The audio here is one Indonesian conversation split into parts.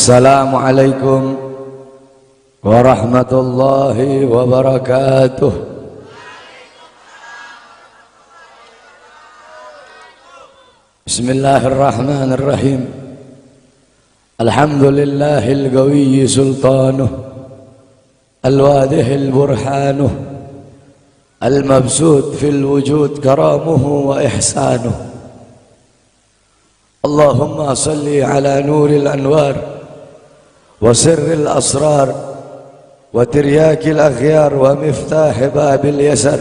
Assalamualaikum warahmatullahi wabarakatuh. Bismillahirrahmanirrahim. Alhamdulillahil qawiyyi sultanuh, al-wadihil burhanuh, al-mabsut fil wujud karamuhu wa ihsanuh. Allahumma salli ala nuril anwar wa sirril asrar wa tiryakil akhyar wa miftah babil yasar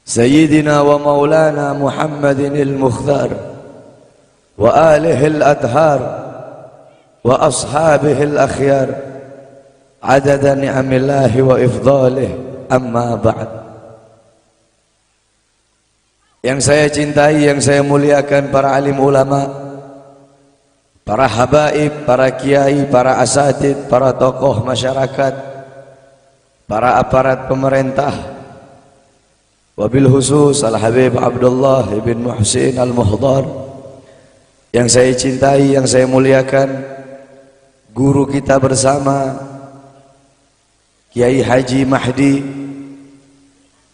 Sayyidina wa maulana Muhammadin al-Mukhtar wa alihi al-adhar wa ashabihi al-akhyar adada ni'amillahi wa ifdalih, amma ba'd. Yang saya cintai, yang saya muliakan, para alim ulama, para habaib, para kiai, para asatid, para tokoh masyarakat, para aparat pemerintah, wabil khusus Al-Habib Abdullah ibn Muhsin Al-Muhdar, yang saya cintai, yang saya muliakan, guru kita bersama Kiai Haji Mahdi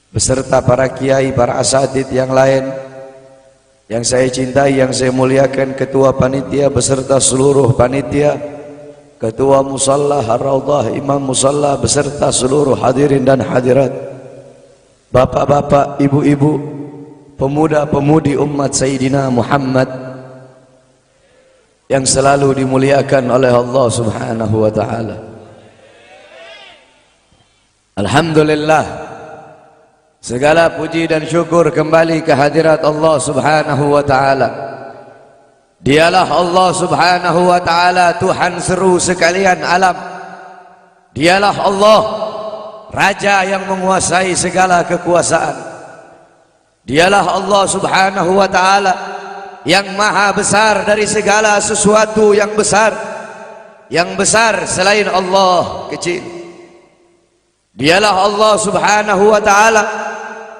beserta para kiai, para asatid yang lain yang saya cintai, yang saya muliakan, ketua panitia beserta seluruh panitia, ketua musalla Ar-Raudhah, imam musalla beserta seluruh hadirin dan hadirat, bapak-bapak, ibu-ibu, pemuda-pemudi umat Sayyidina Muhammad yang selalu dimuliakan oleh Allah Subhanahu wa ta'ala. Alhamdulillah, segala puji dan syukur kembali ke hadirat Allah Subhanahu wa ta'ala. Dialah Allah Subhanahu wa ta'ala, Tuhan seru sekalian alam. Dialah Allah, Raja yang menguasai segala kekuasaan. Dialah Allah Subhanahu wa ta'ala yang maha besar dari segala sesuatu yang besar. Yang besar selain Allah kecil. Dialah Allah Subhanahu wa ta'ala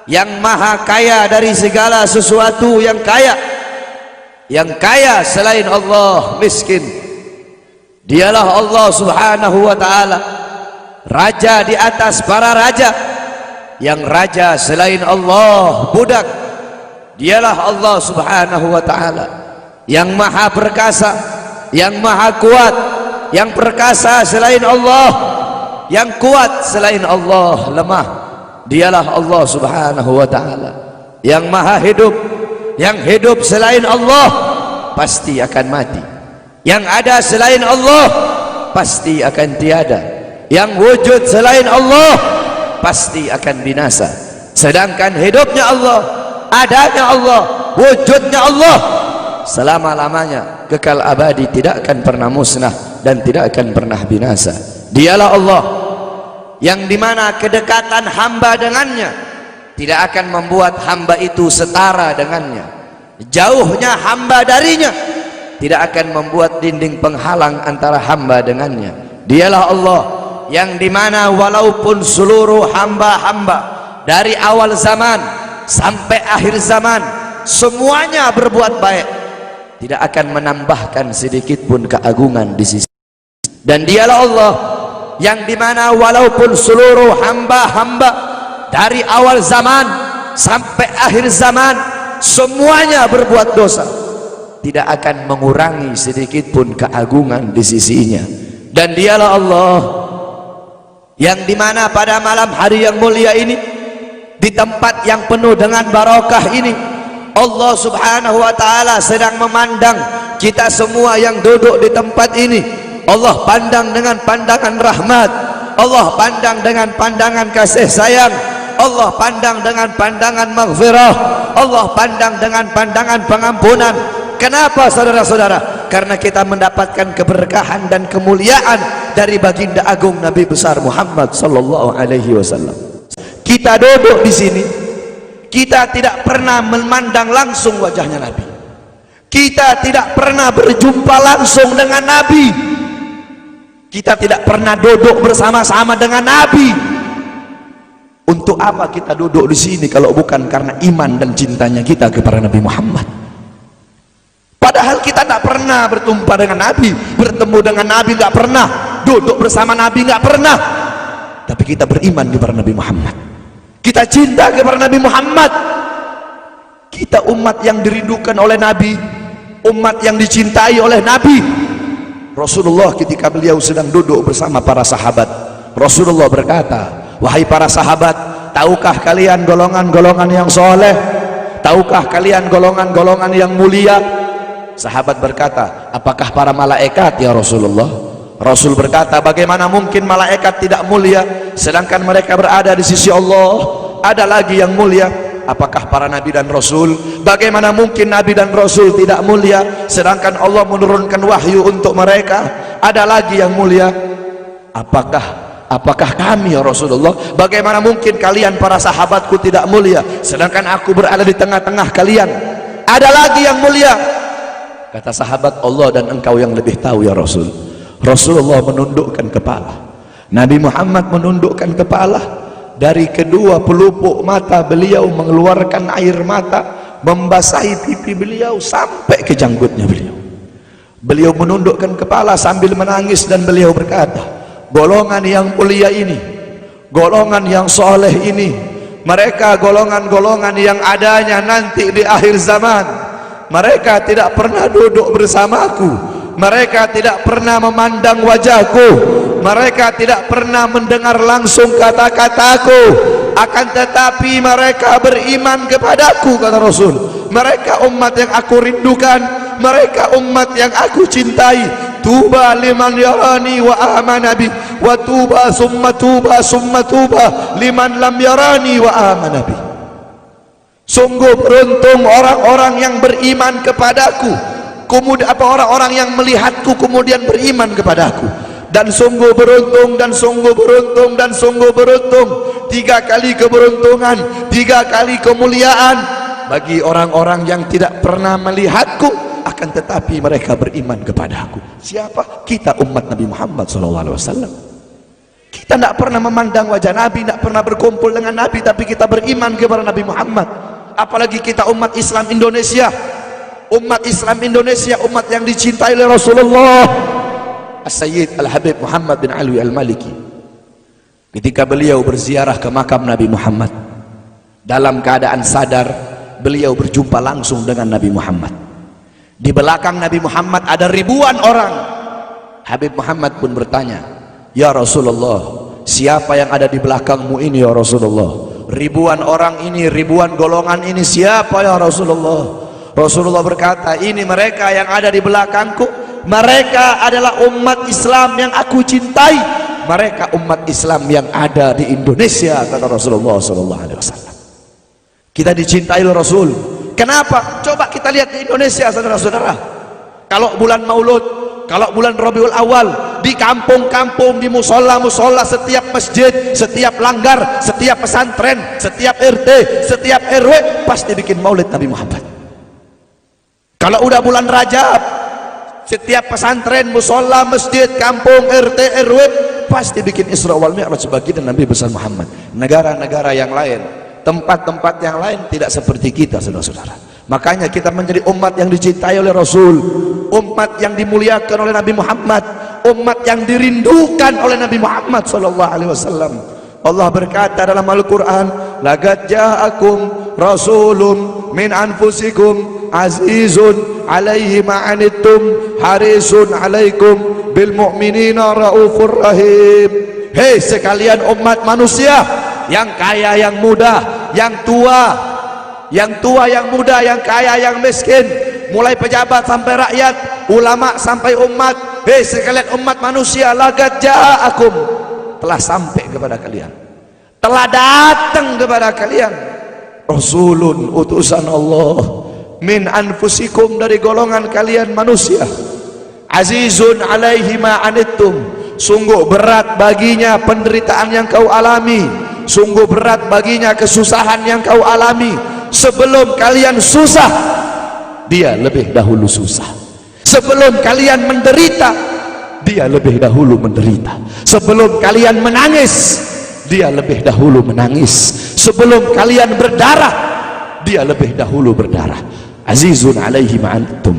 yang maha kaya dari segala sesuatu yang kaya. Yang kaya selain Allah miskin. Dialah Allah Subhanahu wa ta'ala, Raja di atas para raja. Yang raja selain Allah budak. Dialah Allah Subhanahu wa ta'ala yang maha perkasa, yang maha kuat. Yang perkasa selain Allah, yang kuat selain Allah lemah. Dialah Allah Subhanahu wa ta'ala yang maha hidup. Yang hidup selain Allah pasti akan mati. Yang ada selain Allah pasti akan tiada. Yang wujud selain Allah pasti akan binasa. Sedangkan hidupnya Allah, adanya Allah, wujudnya Allah selama-lamanya, kekal abadi, tidak akan pernah musnah dan tidak akan pernah binasa. Dialah Allah yang dimana kedekatan hamba dengannya tidak akan membuat hamba itu setara dengannya. Jauhnya hamba darinya tidak akan membuat dinding penghalang antara hamba dengannya. Dialah Allah yang dimana walaupun seluruh hamba-hamba dari awal zaman sampai akhir zaman semuanya berbuat baik, tidak akan menambahkan sedikit pun keagungan di sisi. Dan dialah Allah yang dimana walaupun seluruh hamba-hamba dari awal zaman sampai akhir zaman semuanya berbuat dosa, tidak akan mengurangi sedikit pun keagungan di sisinya. Dan dialah Allah yang dimana pada malam hari yang mulia ini, di tempat yang penuh dengan barakah ini, Allah Subhanahu wa ta'ala sedang memandang kita semua yang duduk di tempat ini. Allah pandang dengan pandangan rahmat, Allah pandang dengan pandangan kasih sayang, Allah pandang dengan pandangan maghfirah, Allah pandang dengan pandangan pengampunan. Kenapa saudara-saudara? Karena kita mendapatkan keberkahan dan kemuliaan dari baginda agung Nabi besar Muhammad sallallahu alaihi wasallam. Kita duduk di sini, kita tidak pernah memandang langsung wajahnya Nabi. Kita tidak pernah berjumpa langsung dengan Nabi. Kita tidak pernah duduk bersama-sama dengan Nabi. Untuk apa kita duduk di sini kalau bukan karena iman dan cintanya kita kepada Nabi Muhammad? Padahal kita tak pernah berjumpa dengan Nabi, bertemu dengan Nabi nggak pernah, duduk bersama Nabi nggak pernah, tapi kita beriman kepada Nabi Muhammad, kita cinta kepada Nabi Muhammad. Kita umat yang dirindukan oleh Nabi, umat yang dicintai oleh Nabi. Rasulullah ketika beliau sedang duduk bersama para sahabat, Rasulullah berkata, wahai para sahabat, tahukah kalian golongan-golongan yang soleh? Tahukah kalian golongan-golongan yang mulia? Sahabat berkata, apakah para malaikat ya Rasulullah? Rasul berkata, bagaimana mungkin malaikat tidak mulia sedangkan mereka berada di sisi Allah? Ada lagi yang mulia. Apakah para nabi dan rasul? Bagaimana mungkin nabi dan rasul tidak mulia sedangkan Allah menurunkan wahyu untuk mereka? Ada lagi yang mulia. Apakah kami ya Rasulullah? Bagaimana mungkin kalian para sahabatku tidak mulia sedangkan aku berada di tengah-tengah kalian? Ada lagi yang mulia. Kata sahabat, Allah dan engkau yang lebih tahu ya Rasul. Rasulullah menundukkan kepala, Nabi Muhammad menundukkan kepala. Dari kedua pelupuk mata beliau mengeluarkan air mata, membasahi pipi beliau sampai ke janggutnya beliau. Beliau menundukkan kepala sambil menangis dan beliau berkata, golongan yang mulia ini, golongan yang soleh ini, mereka golongan-golongan yang adanya nanti di akhir zaman. Mereka tidak pernah duduk bersamaku, mereka tidak pernah memandang wajahku, mereka tidak pernah mendengar langsung kata-kataku, akan tetapi mereka beriman kepadaku, kata Rasul. Mereka umat yang aku rindukan, mereka umat yang aku cintai. Tuba liman yarani wa amana bi, wa tuba summa tuba liman lam yarani wa amana bi. Sungguh beruntung orang-orang yang beriman kepadaku, kemudian orang-orang yang melihatku kemudian beriman kepadaku. Dan sungguh beruntung, dan sungguh beruntung, dan sungguh beruntung, 3 kali keberuntungan, 3 kali kemuliaan bagi orang-orang yang tidak pernah melihatku akan tetapi mereka beriman kepadaku. Siapa? Kita umat Nabi Muhammad SAW. Kita tidak pernah memandang wajah Nabi, tidak pernah berkumpul dengan Nabi, tapi kita beriman kepada Nabi Muhammad. Apalagi kita umat Islam Indonesia, umat Islam Indonesia, umat yang dicintai oleh Rasulullah As-Sayyid Al-Habib Muhammad bin Alwi Al-Maliki. Ketika beliau berziarah ke makam Nabi Muhammad, dalam keadaan sadar beliau berjumpa langsung dengan Nabi Muhammad. Di belakang Nabi Muhammad ada ribuan orang. Habib Muhammad pun bertanya, ya Rasulullah, siapa yang ada di belakangmu ini ya Rasulullah? Ribuan orang ini, ribuan golongan ini, siapa ya Rasulullah? Rasulullah berkata, ini mereka yang ada di belakangku, mereka adalah umat Islam yang aku cintai, mereka umat Islam yang ada di Indonesia, kata Rasulullah SAW. Kita dicintai oleh Rasul. Kenapa? Coba kita lihat di Indonesia, saudara-saudara. Kalau bulan Maulud, kalau bulan Rabiul Awal, di kampung-kampung, di musola-musola, setiap masjid, setiap langgar, setiap pesantren, setiap RT, setiap RW pasti bikin maulid Nabi Muhammad. Kalau udah bulan Rajab, setiap pesantren, musola, masjid, kampung, RT, RW pasti bikin Isra wal Mi'raj baginda Nabi besar Muhammad. Negara-negara yang lain, tempat-tempat yang lain tidak seperti kita, saudara-saudara. Makanya kita menjadi umat yang dicintai oleh Rasul, umat yang dimuliakan oleh Nabi Muhammad, umat yang dirindukan oleh Nabi Muhammad SAW. Allah berkata dalam Al-Quran, laqad ja'akum rasulun min anfusikum azizun alaihi ma'anittum harisun alaikum bil mu'minina raufur rahim. Hei sekalian umat manusia, yang kaya, yang muda, yang tua, yang muda, yang kaya, yang miskin, mulai pejabat sampai rakyat, ulama sampai umat. Hei sekalian umat manusia, laqad ja'akum, telah sampai kepada kalian, telah datang kepada kalian rasulun, utusan Allah, min anfusikum, dari golongan kalian manusia, azizun alaihi ma anittum, sungguh berat baginya penderitaan yang kau alami, sungguh berat baginya kesusahan yang kau alami. Sebelum kalian susah, dia lebih dahulu susah. Sebelum kalian menderita, dia lebih dahulu menderita. Sebelum kalian menangis, dia lebih dahulu menangis. Sebelum kalian berdarah, dia lebih dahulu berdarah. Azizun alaihi ma'antum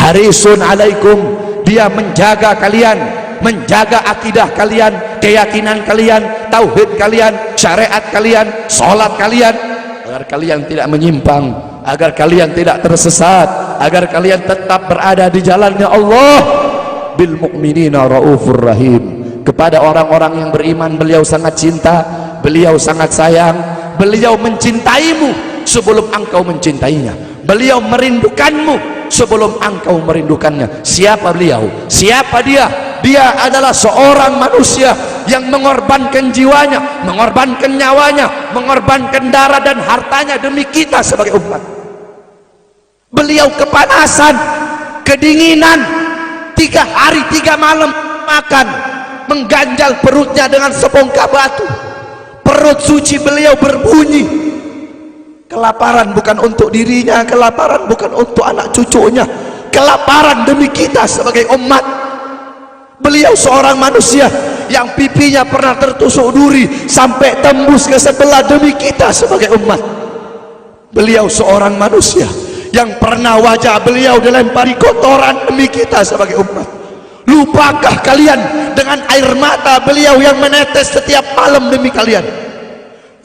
harisun alaikum, dia menjaga kalian, menjaga akidah kalian, keyakinan kalian, tauhid kalian, syariat kalian, sholat kalian, agar kalian tidak menyimpang, agar kalian tidak tersesat, agar kalian tetap berada di jalannya Allah. Bil mu'minina raufur rahim, kepada orang-orang yang beriman beliau sangat cinta, beliau sangat sayang, beliau mencintaimu sebelum engkau mencintainya, beliau merindukanmu sebelum engkau merindukannya. Siapa beliau? Siapa dia? Dia adalah seorang manusia yang mengorbankan jiwanya, mengorbankan nyawanya, mengorbankan darah dan hartanya demi kita sebagai umat. Beliau kepanasan, kedinginan, 3 hari 3 malam makan, mengganjal perutnya dengan sebongkah batu. Perut suci beliau berbunyi. Kelaparan bukan untuk dirinya, kelaparan bukan untuk anak cucunya, kelaparan demi kita sebagai umat. Beliau seorang manusia yang pipinya pernah tertusuk duri sampai tembus ke sebelah demi kita sebagai umat. Beliau seorang manusia yang pernah wajah beliau dilempari kotoran demi kita sebagai umat. Lupakah kalian dengan air mata beliau yang menetes setiap malam demi kalian?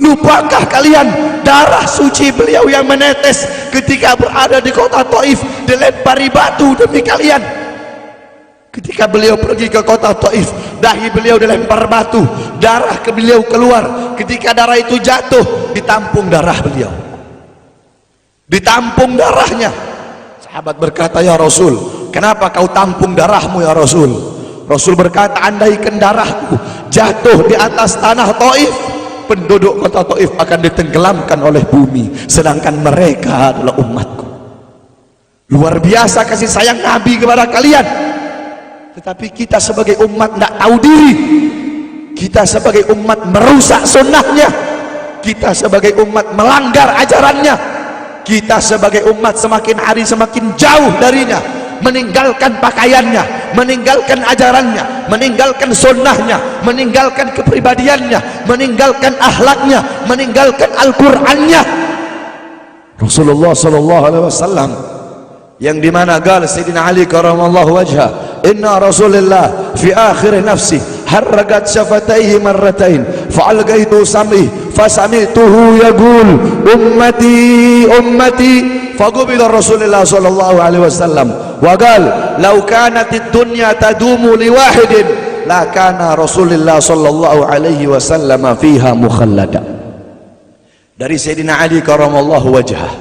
Lupakah kalian darah suci beliau yang menetes ketika berada di kota Taif, dilempari batu demi kalian? Ketika beliau pergi ke kota Taif, dahi beliau dilempar batu, darah ke beliau keluar. Ketika darah itu jatuh, ditampung darah beliau, ditampung darahnya. Sahabat berkata, ya Rasul, kenapa kau tampung darahmu ya Rasul? Rasul berkata, andaikan darahku jatuh di atas tanah Taif, penduduk kota Taif akan ditenggelamkan oleh bumi, sedangkan mereka adalah umatku. Luar biasa kasih sayang Nabi kepada kalian. Tetapi kita sebagai umat tidak tahu diri. Kita sebagai umat merusak sunnahnya, kita sebagai umat melanggar ajarannya, kita sebagai umat semakin hari semakin jauh darinya, meninggalkan pakaiannya, meninggalkan ajarannya, meninggalkan sunnahnya, meninggalkan kepribadiannya, meninggalkan akhlaknya, meninggalkan Al-Qur'annya. Rasulullah sallallahu alaihi wasallam yang dimana gal Sayyidina Ali karamallahu wajha, inna Rasulullah fi akhir nafsi harragat syafataihi marratain fa'algaitu sam'i fasami'tuhu yaqul ummati ummati faqubila Rasulullah sallallahu alaihi wasallam wa qala law kanatid dunya tadumu li wahidin la kana Rasulullah sallallahu alaihi wasallam fiha mukhallada. Dari Sayyidina Ali karamallahu wajhah,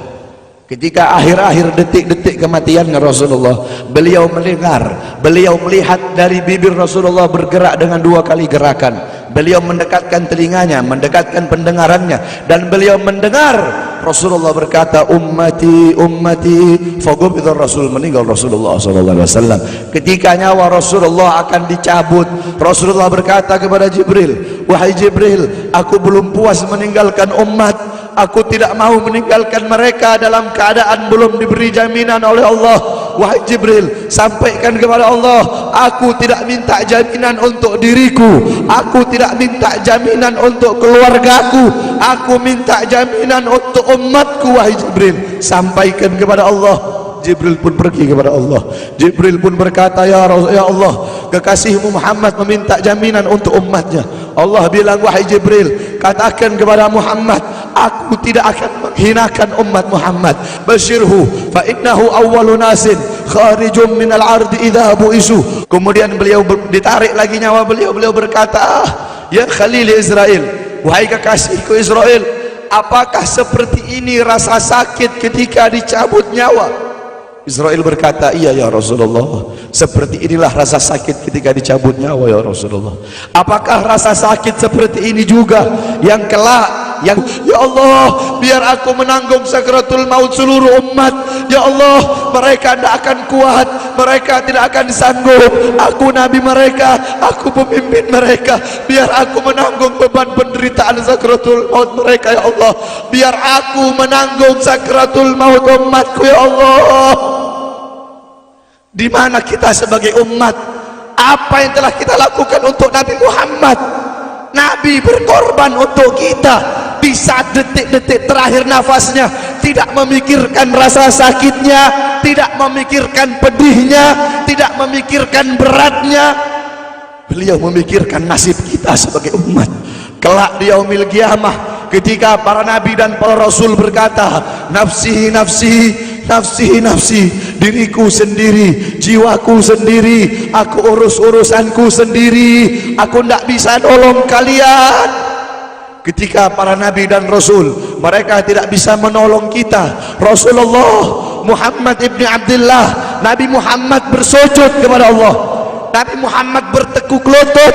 ketika akhir-akhir detik-detik kematiannya Rasulullah, beliau mendengar, beliau melihat dari bibir Rasulullah bergerak dengan 2 kali gerakan. Beliau mendekatkan telinganya, mendekatkan pendengarannya, dan beliau mendengar Rasulullah berkata ummati ummati, faqubida Rasul, meninggal Rasulullah sallallahu alaihi wasallam. Ketika nyawa Rasulullah akan dicabut, Rasulullah berkata kepada Jibril, wahai Jibril, aku belum puas meninggalkan umat, aku tidak mau meninggalkan mereka dalam keadaan belum diberi jaminan oleh Allah. Wahai Jibril, sampaikan kepada Allah, aku tidak minta jaminan untuk diriku, aku tidak minta jaminan untuk keluargaku, aku minta jaminan untuk umatku. Wahai Jibril, sampaikan kepada Allah. Jibril pun pergi kepada Allah. Jibril pun berkata, ya Allah, kekasihmu Muhammad meminta jaminan untuk umatnya. Allah bilang, wahai Jibril, katakan kepada Muhammad, aku tidak akan menghinakan umat Muhammad. Basyirhu fa innahu awwalu nasin kharijum minal ardi idza bu'isu. Kemudian beliau ditarik lagi nyawa beliau. Beliau berkata, ya Khalil Israel, wahai kekasihku Israel, apakah seperti ini rasa sakit ketika dicabut nyawa? Israel berkata, iya ya Rasulullah, seperti inilah rasa sakit ketika dicabut nyawa ya Rasulullah. Apakah rasa sakit seperti ini juga yang kelak, yang ya Allah, biar aku menanggung sakratul maut seluruh umat. Ya Allah, mereka tidak akan kuat, mereka tidak akan sanggup. Aku nabi mereka, aku pemimpin mereka, biar aku menanggung beban penderitaan sakratul maut mereka. Ya Allah, biar aku menanggung sakratul maut umatku. Ya Allah, di mana kita sebagai umat? Apa yang telah kita lakukan untuk Nabi Muhammad? Nabi berkorban untuk kita di saat detik-detik terakhir nafasnya, tidak memikirkan rasa sakitnya, tidak memikirkan pedihnya, tidak memikirkan beratnya. Beliau memikirkan nasib kita sebagai umat. Kelak di yaumil qiyamah, ketika para nabi dan para rasul berkata, nafsi nafsi nafsi nafsi, diriku sendiri, jiwaku sendiri, aku urus urusanku sendiri, aku tidak bisa nolong kalian. Ketika para nabi dan rasul mereka tidak bisa menolong kita, Rasulullah Muhammad ibn Abdullah, Nabi Muhammad bersujud kepada Allah, Nabi Muhammad bertekuk lutut,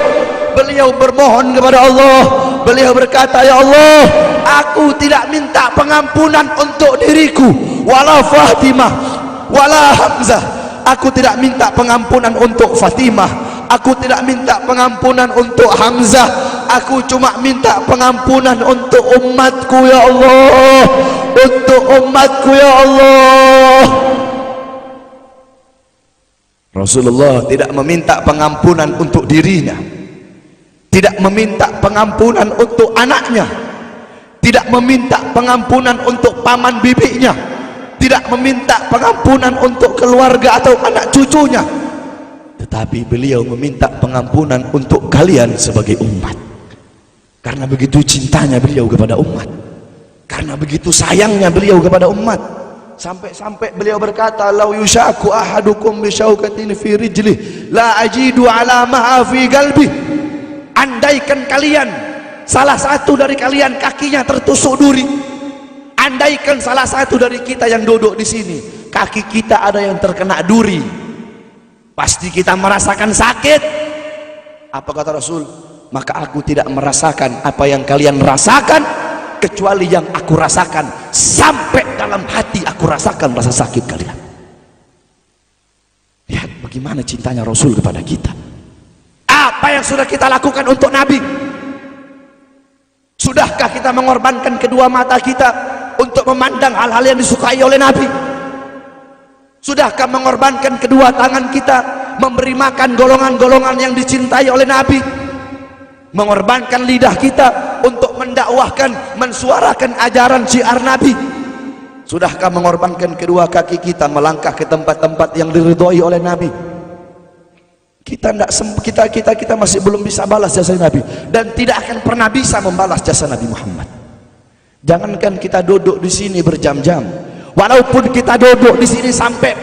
beliau bermohon kepada Allah. Beliau berkata, ya Allah, aku tidak minta pengampunan untuk diriku, wala Fatimah wala Hamzah, aku tidak minta pengampunan untuk Fatimah, aku tidak minta pengampunan untuk Hamzah, aku cuma minta pengampunan untuk umatku ya Allah, untuk umatku ya Allah. Rasulullah tidak meminta pengampunan untuk dirinya, tidak meminta pengampunan untuk anaknya, tidak meminta pengampunan untuk paman bibinya, tidak meminta pengampunan untuk keluarga atau anak cucunya, tetapi beliau meminta pengampunan untuk kalian sebagai umat. Karena begitu cintanya beliau kepada umat, karena begitu sayangnya beliau kepada umat, sampai-sampai beliau berkata, lau yushaku ahadukum bisyaukatin fi rijlih la ajidu ala ma'a fi qalbi. Andaikan kalian, salah satu dari kalian kakinya tertusuk duri, andaikan salah satu dari kita yang duduk di sini kaki kita ada yang terkena duri, pasti kita merasakan sakit. Apa kata Rasul? Maka aku tidak merasakan apa yang kalian rasakan, kecuali yang aku rasakan, sampai dalam hati aku rasakan rasa sakit kalian. Lihat bagaimana cintanya Rasul kepada kita. Apa yang sudah kita lakukan untuk Nabi? Sudahkah kita mengorbankan kedua mata kita untuk memandang hal-hal yang disukai oleh Nabi? Sudahkah mengorbankan kedua tangan kita memberi makan golongan-golongan yang dicintai oleh Nabi? Mengorbankan lidah kita untuk mendakwahkan, mensuarakan ajaran syiar Nabi? Sudahkah mengorbankan kedua kaki kita melangkah ke tempat-tempat yang diridhoi oleh Nabi? Kita masih belum bisa balas jasa Nabi, dan tidak akan pernah bisa membalas jasa Nabi Muhammad. Jangankan kita duduk di sini berjam-jam, walaupun kita duduk di sini sampai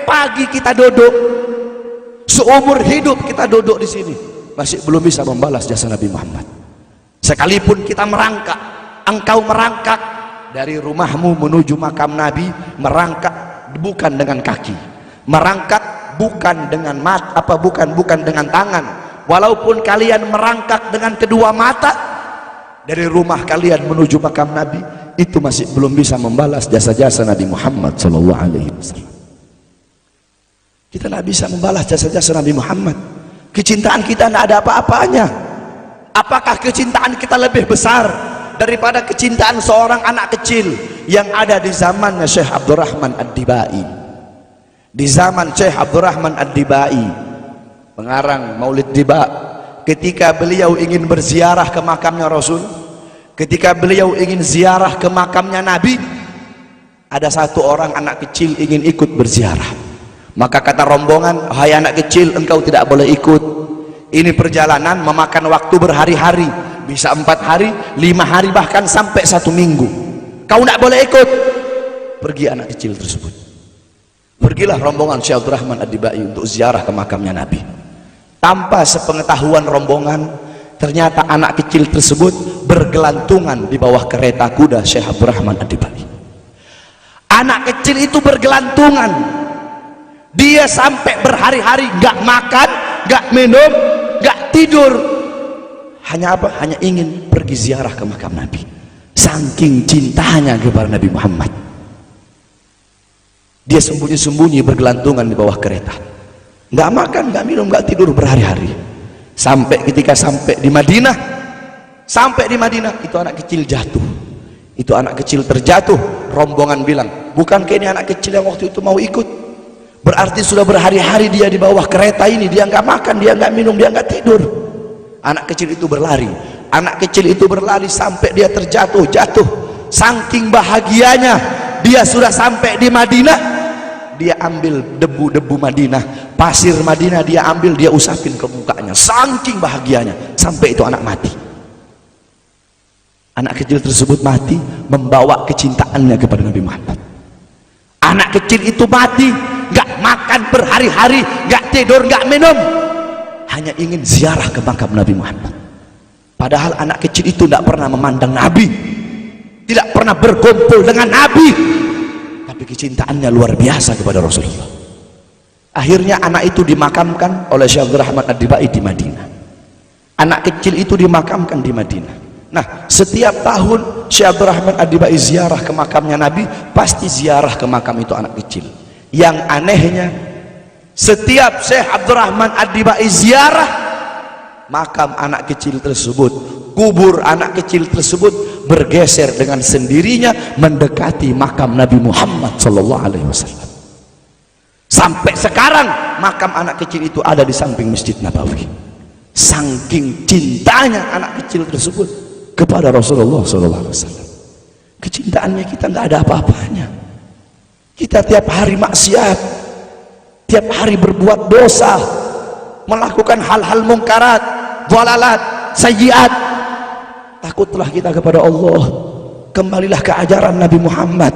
pagi kita duduk, seumur hidup kita duduk di sini, masih belum bisa membalas jasa Nabi Muhammad. Sekalipun kita merangkak, engkau merangkak dari rumahmu menuju makam Nabi, merangkak bukan dengan kaki, merangkak bukan dengan mata, bukan dengan tangan. Walaupun kalian merangkak dengan kedua mata dari rumah kalian menuju makam Nabi, itu masih belum bisa membalas jasa-jasa Nabi Muhammad sallallahu alaihi wasallam. Kita tidak bisa membalas jasa-jasa Nabi Muhammad. Kecintaan kita tidak ada apa-apanya. Apakah kecintaan kita lebih besar daripada kecintaan seorang anak kecil yang ada di zamannya Syekh Abdurrahman Ad-Dibai? Di zaman Syekh Abdurrahman Ad-Dibai, pengarang Maulid Diba, ketika beliau ingin berziarah ke makamnya Rasul, ketika beliau ingin ziarah ke makamnya Nabi, ada satu orang anak kecil ingin ikut berziarah. Maka kata rombongan, hai anak kecil, engkau tidak boleh ikut. Ini perjalanan memakan waktu berhari-hari, bisa 4 hari, 5 hari, bahkan sampai 1 minggu. Kau tidak boleh ikut. Pergi anak kecil tersebut. Pergilah rombongan Syekh Abdurrahman Ad-Dibai untuk ziarah ke makamnya Nabi. Tanpa sepengetahuan rombongan, ternyata anak kecil tersebut bergelantungan di bawah kereta kuda Syekh Abdurrahman Ad-Dibai. Anak kecil itu bergelantungan, dia sampai berhari-hari gak makan, gak minum, gak tidur. Hanya apa? Hanya ingin pergi ziarah ke makam Nabi, saking cintanya kepada Nabi Muhammad. Dia sembunyi-sembunyi bergelantungan di bawah kereta, nggak makan, nggak minum, nggak tidur berhari-hari. Sampai ketika sampai di Madinah, itu anak kecil jatuh. Itu anak kecil terjatuh. Rombongan bilang, bukankah ini anak kecil yang waktu itu mau ikut? Berarti sudah berhari-hari dia di bawah kereta ini, dia nggak makan, dia nggak minum, dia nggak tidur. Anak kecil itu berlari. Anak kecil itu berlari sampai dia jatuh. Saking bahagianya dia sudah sampai di Madinah, dia ambil debu-debu Madinah, pasir Madinah, dia ambil, dia usapin ke mukanya, saking bahagianya, sampai itu anak mati. Anak kecil tersebut mati membawa kecintaannya kepada Nabi Muhammad. Anak kecil itu mati, gak makan berhari-hari, gak tidur, gak minum, hanya ingin ziarah ke makam Nabi Muhammad. Padahal anak kecil itu tidak pernah memandang Nabi, tidak pernah berkumpul dengan Nabi, tapi kecintaannya luar biasa kepada Rasulullah. Akhirnya anak itu dimakamkan oleh Syekh Abdurrahman Ad-Dibai di Madinah. Anak kecil itu dimakamkan di Madinah. Nah, setiap tahun Syekh Abdurrahman Ad-Dibai ziarah ke makamnya Nabi, pasti ziarah ke makam itu anak kecil. Yang anehnya, setiap Syekh Abdurrahman Ad-Dibai ziarah makam anak kecil tersebut, kubur anak kecil tersebut bergeser dengan sendirinya mendekati makam Nabi Muhammad SAW. Sampai sekarang makam anak kecil itu ada di samping Masjid Nabawi. Saking cintanya anak kecil tersebut kepada Rasulullah SAW. Kecintaannya kita nggak ada apa-apanya. Kita tiap hari maksiat, tiap hari berbuat dosa, melakukan hal-hal mungkarat, dhalalat, sayyiat. Takutlah kita kepada Allah. Kembalilah ke ajaran Nabi Muhammad.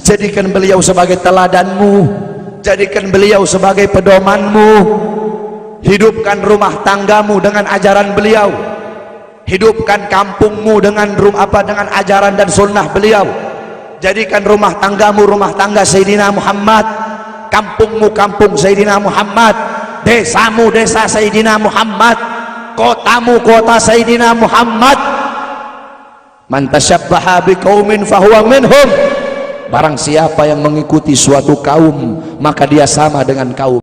Jadikan beliau sebagai teladanmu, jadikan beliau sebagai pedomanmu. Hidupkan rumah tanggamu dengan ajaran beliau, hidupkan kampungmu dengan dengan ajaran dan sunnah beliau. Jadikan rumah tanggamu rumah tangga Sayyidina Muhammad, kampungmu kampung Sayyidina Muhammad, desamu desa Sayyidina Muhammad, kotamu kota Sayyidina Muhammad. Man tasyabbaha biqaumin fahuwa minhum. Barang siapa yang mengikuti suatu kaum, maka dia sama dengan kaum